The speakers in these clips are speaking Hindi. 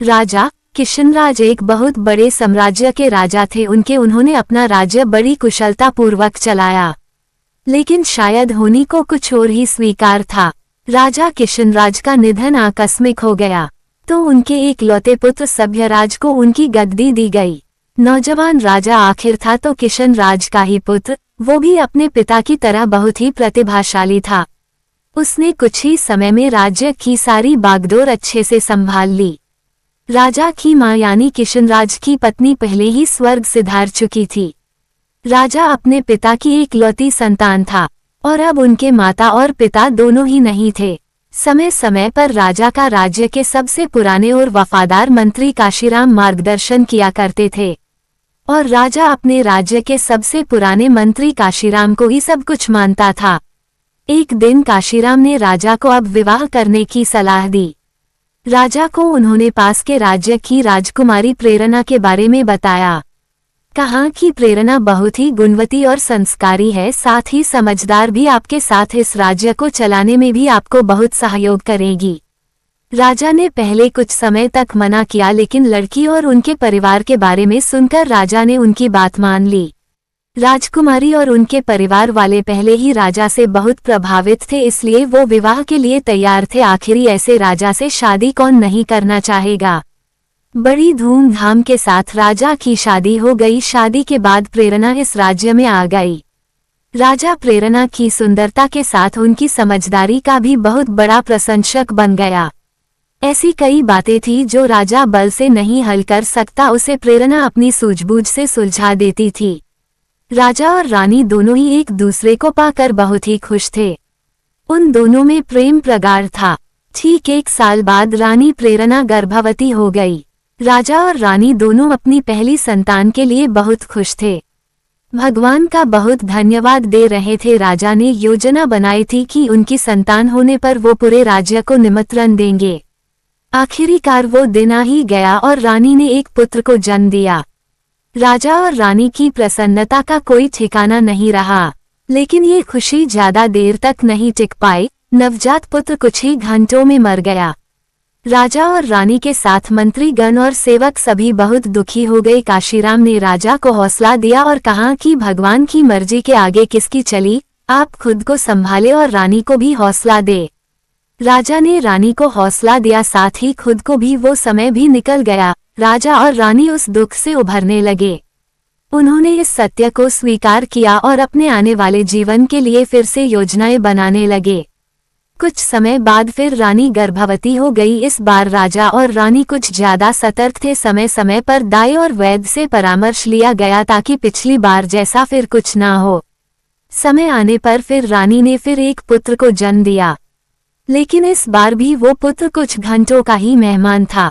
राजा किशनराज एक बहुत बड़े साम्राज्य के राजा थे। उन्होंने अपना राज्य बड़ी कुशलता पूर्वक चलाया, लेकिन शायद होनी को कुछ और ही स्वीकार था। राजा किशनराज का निधन आकस्मिक हो गया, तो उनके एक लौते पुत्र सभ्यराज को उनकी गद्दी दी गई। नौजवान राजा आखिर था तो किशनराज का ही पुत्र, वो भी अपने पिता की तरह बहुत ही प्रतिभाशाली था। उसने कुछ ही समय में राज्य की सारी बागडोर अच्छे से संभाल ली। राजा की मां यानी किशनराज की पत्नी पहले ही स्वर्ग सिधार चुकी थी। राजा अपने पिता की एक लौती संतान था और अब उनके माता और पिता दोनों ही नहीं थे। समय समय पर राजा का राज्य के सबसे पुराने और वफादार मंत्री काशीराम मार्गदर्शन किया करते थे और राजा अपने राज्य के सबसे पुराने मंत्री काशीराम को ही सब कुछ मानता था। एक दिन काशीराम ने राजा को अब विवाह करने की सलाह दी। राजा को उन्होंने पास के राज्य की राजकुमारी प्रेरणा के बारे में बताया। कहा कि प्रेरणा बहुत ही गुणवती और संस्कारी है, साथ ही समझदार भी, आपके साथ इस राज्य को चलाने में भी आपको बहुत सहयोग करेगी। राजा ने पहले कुछ समय तक मना किया, लेकिन लड़की और उनके परिवार के बारे में सुनकर राजा ने उनकी बात मान ली। राजकुमारी और उनके परिवार वाले पहले ही राजा से बहुत प्रभावित थे, इसलिए वो विवाह के लिए तैयार थे। आखिरी ऐसे राजा से शादी कौन नहीं करना चाहेगा। बड़ी धूमधाम के साथ राजा की शादी हो गई। शादी के बाद प्रेरणा इस राज्य में आ गई। राजा प्रेरणा की सुंदरता के साथ उनकी समझदारी का भी बहुत बड़ा प्रशंसक बन गया। ऐसी कई बातें थी जो राजा बल से नहीं हल कर सकता, उसे प्रेरणा अपनी सूझबूझ से सुलझा देती थी। राजा और रानी दोनों ही एक दूसरे को पाकर बहुत ही खुश थे। उन दोनों में प्रेम प्रगाढ़ था। ठीक 1 साल बाद रानी प्रेरणा गर्भवती हो गई। राजा और रानी दोनों अपनी पहली संतान के लिए बहुत खुश थे। भगवान का बहुत धन्यवाद दे रहे थे। राजा ने योजना बनाई थी कि उनकी संतान होने पर वो पूरे राज्य को निमंत्रण देंगे। आखिरकार वो दिन आ ही गया और रानी ने एक पुत्र को जन्म दिया। राजा और रानी की प्रसन्नता का कोई ठिकाना नहीं रहा, लेकिन ये खुशी ज्यादा देर तक नहीं टिक पाई। नवजात पुत्र कुछ ही घंटों में मर गया। राजा और रानी के साथ मंत्रीगण और सेवक सभी बहुत दुखी हो गए। काशीराम ने राजा को हौसला दिया और कहा कि भगवान की मर्जी के आगे किसकी चली, आप खुद को संभाले और रानी को भी हौसला दे। राजा ने रानी को हौसला दिया, साथ ही खुद को भी। वो समय भी निकल गया। राजा और रानी उस दुख से उभरने लगे। उन्होंने इस सत्य को स्वीकार किया और अपने आने वाले जीवन के लिए फिर से योजनाएं बनाने लगे। कुछ समय बाद फिर रानी गर्भवती हो गई। इस बार राजा और रानी कुछ ज्यादा सतर्क थे। समय समय पर दाई और वैद्य से परामर्श लिया गया ताकि पिछली बार जैसा फिर कुछ ना हो। समय आने पर फिर रानी ने फिर एक पुत्र को जन्म दिया, लेकिन इस बार भी वो पुत्र कुछ घंटों का ही मेहमान था।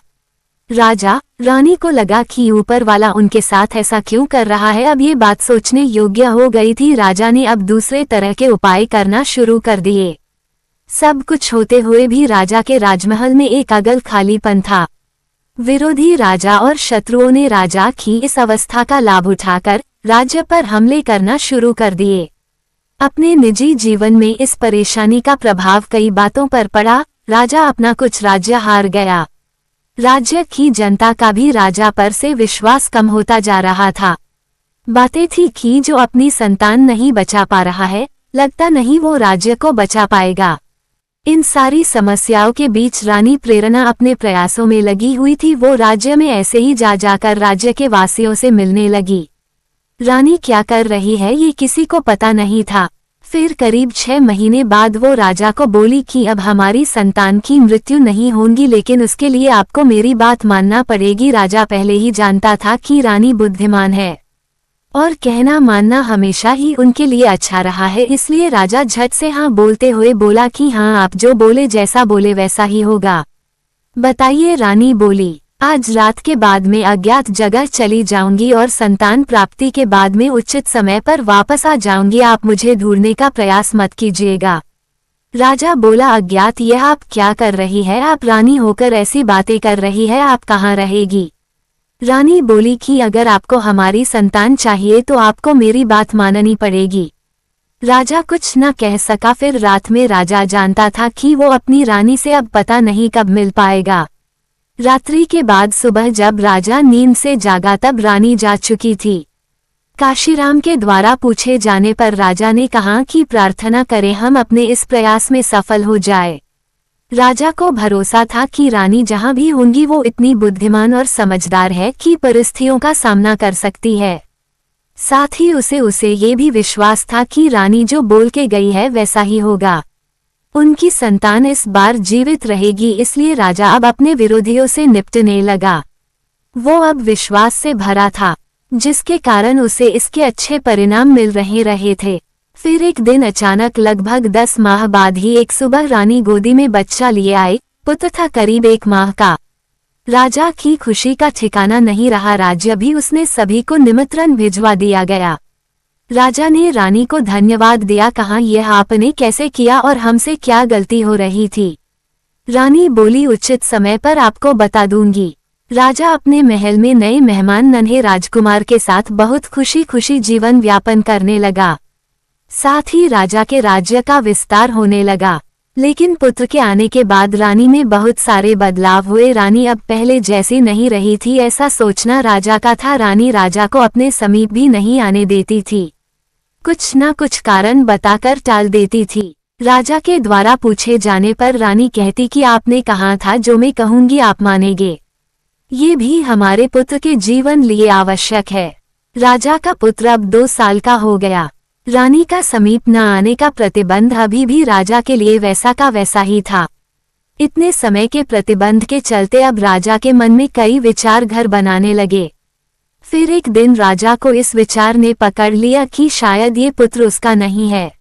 राजा रानी को लगा कि ऊपर वाला उनके साथ ऐसा क्यों कर रहा है। अब ये बात सोचने योग्य हो गई थी। राजा ने अब दूसरे तरह के उपाय करना शुरू कर दिए। सब कुछ होते हुए भी राजा के राजमहल में एक अगल खालीपन था। विरोधी राजा और शत्रुओं ने राजा की इस अवस्था का लाभ उठाकर राज्य पर हमले करना शुरू कर दिए। अपने निजी जीवन में इस परेशानी का प्रभाव कई बातों पर पड़ा। राजा अपना कुछ राज्य हार गया। राज्य की जनता का भी राजा पर से विश्वास कम होता जा रहा था। बातें थी कि जो अपनी संतान नहीं बचा पा रहा है, लगता नहीं वो राज्य को बचा पाएगा। इन सारी समस्याओं के बीच रानी प्रेरणा अपने प्रयासों में लगी हुई थी। वो राज्य में ऐसे ही जा जाकर राज्य के वासियों से मिलने लगी। रानी क्या कर रही है ये किसी को पता नहीं था। फिर करीब 6 महीने बाद वो राजा को बोली कि अब हमारी संतान की मृत्यु नहीं होगी, लेकिन उसके लिए आपको मेरी बात मानना पड़ेगी। राजा पहले ही जानता था कि रानी बुद्धिमान है और कहना मानना हमेशा ही उनके लिए अच्छा रहा है, इसलिए राजा झट से हाँ बोलते हुए बोला कि हाँ, आप जो बोले, जैसा बोले वैसा ही होगा। बताइए। रानी बोली, आज रात के बाद मैं अज्ञात जगह चली जाऊंगी और संतान प्राप्ति के बाद में उचित समय पर वापस आ जाऊंगी। आप मुझे ढूंढने का प्रयास मत कीजिएगा। राजा बोला, अज्ञात? यह आप क्या कर रही है? आप रानी होकर ऐसी बातें कर रही है, आप कहाँ रहेगी? रानी बोली कि अगर आपको हमारी संतान चाहिए तो आपको मेरी बात माननी पड़ेगी। राजा कुछ न कह सका। फिर रात में राजा जानता था कि वो अपनी रानी से अब पता नहीं कब मिल पाएगा। रात्रि के बाद सुबह जब राजा नींद से जागा तब रानी जा चुकी थी। काशीराम के द्वारा पूछे जाने पर राजा ने कहा कि प्रार्थना करें हम अपने इस प्रयास में सफल हो जाए। राजा को भरोसा था कि रानी जहां भी होंगी वो इतनी बुद्धिमान और समझदार है कि परिस्थितियों का सामना कर सकती है। साथ ही उसे ये भी विश्वास था कि रानी जो बोल के गई है वैसा ही होगा। उनकी संतान इस बार जीवित रहेगी, इसलिए राजा अब अपने विरोधियों से निपटने लगा। वो अब विश्वास से भरा था, जिसके कारण उसे इसके अच्छे परिणाम मिल रहे थे। फिर एक दिन अचानक लगभग 10 माह बाद ही एक सुबह रानी गोदी में बच्चा लिए आई। पुत्र था करीब 1 माह का। राजा की खुशी का ठिकाना नहीं रहा। राज्य भी उसने सभी को निमंत्रण भिजवा दिया गया। राजा ने रानी को धन्यवाद दिया, कहा यह आपने कैसे किया और हमसे क्या गलती हो रही थी। रानी बोली उचित समय पर आपको बता दूंगी। राजा अपने महल में नए मेहमान नन्हे राजकुमार के साथ बहुत खुशी जीवन व्यापन करने लगा। साथ ही राजा के राज्य का विस्तार होने लगा। लेकिन पुत्र के आने के बाद रानी में बहुत सारे बदलाव हुए। रानी अब पहले जैसी नहीं रही थी, ऐसा सोचना राजा का था। रानी राजा को अपने समीप भी नहीं आने देती थी, कुछ न कुछ कारण बताकर टाल देती थी। राजा के द्वारा पूछे जाने पर रानी कहती कि आपने कहा था जो मैं कहूंगी आप मानेंगे। ये भी हमारे पुत्र के जीवन लिए आवश्यक है। राजा का पुत्र अब 2 साल का हो गया। रानी का समीप न आने का प्रतिबंध अभी भी राजा के लिए वैसा का वैसा ही था। इतने समय के प्रतिबंध के चलते अब राजा के मन में कई विचार घर बनाने लगे। फिर एक दिन राजा को इस विचार ने पकड़ लिया कि शायद ये पुत्र उसका नहीं है,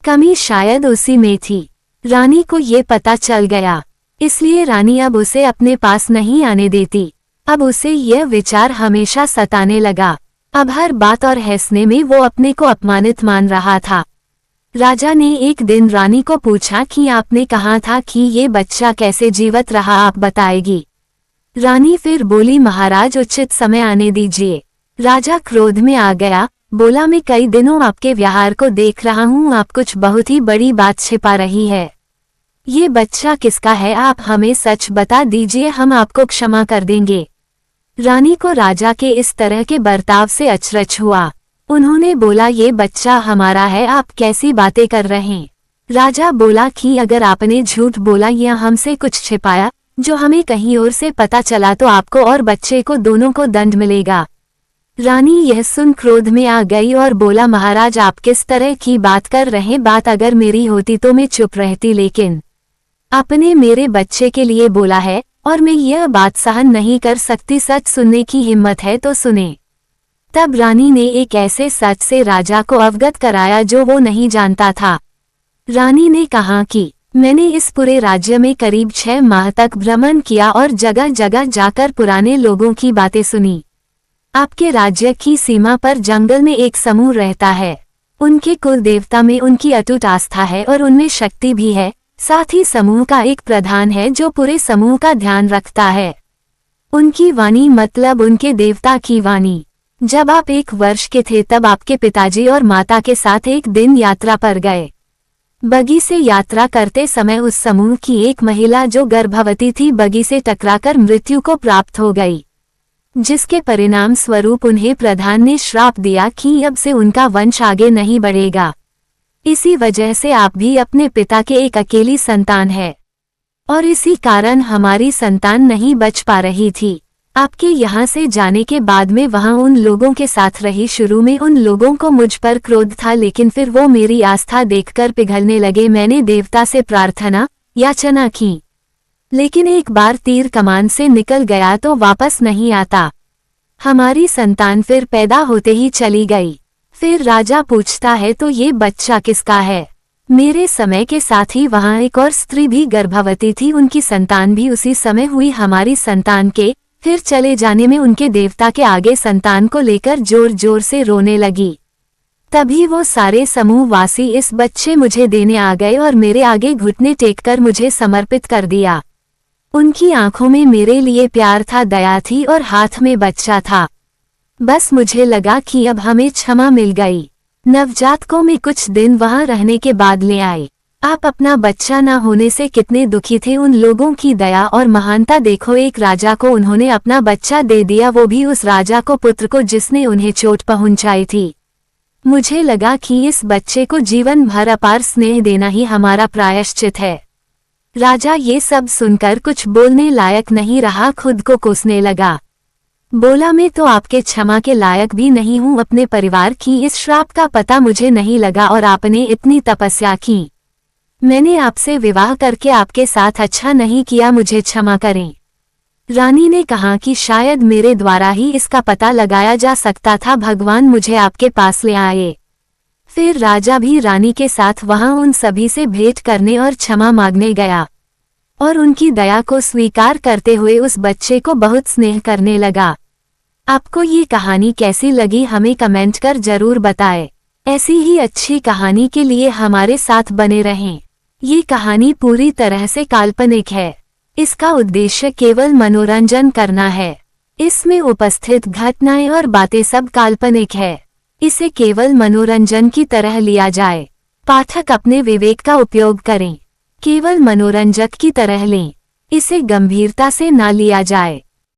कमी शायद उसी में थी। रानी को ये पता चल गया, इसलिए रानी अब उसे अपने पास नहीं आने देती। अब उसे यह विचार हमेशा सताने लगा। अब हर बात और हंसने में वो अपने को अपमानित मान रहा था। राजा ने एक दिन रानी को पूछा कि आपने कहा था कि ये बच्चा कैसे जीवित रहा, आप बताएगी। रानी फिर बोली महाराज उचित समय आने दीजिए। राजा क्रोध में आ गया, बोला मैं कई दिनों आपके व्यवहार को देख रहा हूँ, आप कुछ बहुत ही बड़ी बात छिपा रही है। ये बच्चा किसका है, आप हमें सच बता दीजिए, हम आपको क्षमा कर देंगे। रानी को राजा के इस तरह के बर्ताव से अचरज हुआ। उन्होंने बोला ये बच्चा हमारा है, आप कैसी बातें कर रहे हैं। राजा बोला कि अगर आपने झूठ बोला या हमसे कुछ छिपाया जो हमें कहीं और से पता चला तो आपको और बच्चे को दोनों को दंड मिलेगा। रानी यह सुन क्रोध में आ गई और बोला महाराज आप किस तरह की बात कर रहे, बात अगर मेरी होती तो मैं चुप रहती, लेकिन आपने मेरे बच्चे के लिए बोला है और मैं यह बात सहन नहीं कर सकती। सच सुनने की हिम्मत है तो सुने। तब रानी ने एक ऐसे सच से राजा को अवगत कराया जो वो नहीं जानता था। रानी ने कहा कि मैंने इस पूरे राज्य में करीब 6 माह तक भ्रमण किया और जगह जगह जाकर पुराने लोगों की बातें सुनी। आपके राज्य की सीमा पर जंगल में एक समूह रहता है। उनके कुल देवता में उनकी अटूट आस्था है और उनमें शक्ति भी है। साथ ही समूह का एक प्रधान है जो पूरे समूह का ध्यान रखता है। उनकी वाणी मतलब उनके देवता की वाणी। जब आप 1 वर्ष के थे तब आपके पिताजी और माता के साथ एक दिन यात्रा पर गए। बगी से यात्रा करते समय उस समूह की एक महिला जो गर्भवती थी बगी से टकराकर मृत्यु को प्राप्त हो गई, जिसके परिणाम स्वरूप उन्हें प्रधान ने श्राप दिया कि अब से उनका वंश आगे नहीं बढ़ेगा। इसी वजह से आप भी अपने पिता के एक अकेली संतान है और इसी कारण हमारी संतान नहीं बच पा रही थी। आपके यहाँ से जाने के बाद में वहाँ उन लोगों के साथ रही। शुरू में उन लोगों को मुझ पर क्रोध था, लेकिन फिर वो मेरी आस्था देखकर पिघलने लगे। मैंने देवता से प्रार्थना याचना की, लेकिन एक बार तीर कमान से निकल गया तो वापस नहीं आता। हमारी संतान फिर पैदा होते ही चली गई। फिर राजा पूछता है तो ये बच्चा किसका है। मेरे समय के साथ ही वहाँ एक और स्त्री भी गर्भवती थी, उनकी संतान भी उसी समय हुई। हमारी संतान के फिर चले जाने में उनके देवता के आगे संतान को लेकर जोर जोर से रोने लगी। तभी वो सारे समूहवासी इस बच्चे मुझे देने आ गए और मेरे आगे घुटने टेककर मुझे समर्पित कर दिया। उनकी आंखों में मेरे लिए प्यार था, दया थी और हाथ में बच्चा था। बस मुझे लगा कि अब हमें क्षमा मिल गई। नवजात को मैं कुछ दिन वहां रहने के बाद ले आई। आप अपना बच्चा न होने से कितने दुखी थे। उन लोगों की दया और महानता देखो, एक राजा को उन्होंने अपना बच्चा दे दिया, वो भी उस राजा को, पुत्र को, जिसने उन्हें चोट पहुंचाई थी। मुझे लगा कि इस बच्चे को जीवन भर अपार स्नेह देना ही हमारा प्रायश्चित है। राजा ये सब सुनकर कुछ बोलने लायक नहीं रहा, खुद को कोसने लगा। बोला, मैं तो आपके क्षमा के लायक भी नहीं हूँ। अपने परिवार की इस श्राप का पता मुझे नहीं लगा और आपने इतनी तपस्या की। मैंने आपसे विवाह करके आपके साथ अच्छा नहीं किया, मुझे क्षमा करें। रानी ने कहा कि शायद मेरे द्वारा ही इसका पता लगाया जा सकता था, भगवान मुझे आपके पास ले आए। फिर राजा भी रानी के साथ वहां उन सभी से भेंट करने और क्षमा मांगने गया और उनकी दया को स्वीकार करते हुए उस बच्चे को बहुत स्नेह करने लगा। आपको ये कहानी कैसी लगी हमें कमेंट कर जरूर बताएं। ऐसी ही अच्छी कहानी के लिए हमारे साथ बने रहें। ये कहानी पूरी तरह से काल्पनिक है। इसका उद्देश्य केवल मनोरंजन करना है। इसमें उपस्थित घटनाएं और बातें सब काल्पनिक है। इसे केवल मनोरंजन की तरह लिया जाए। पाठक अपने विवेक का उपयोग करें, केवल मनोरंजक की तरह लें। इसे गंभीरता से ना लिया जाए।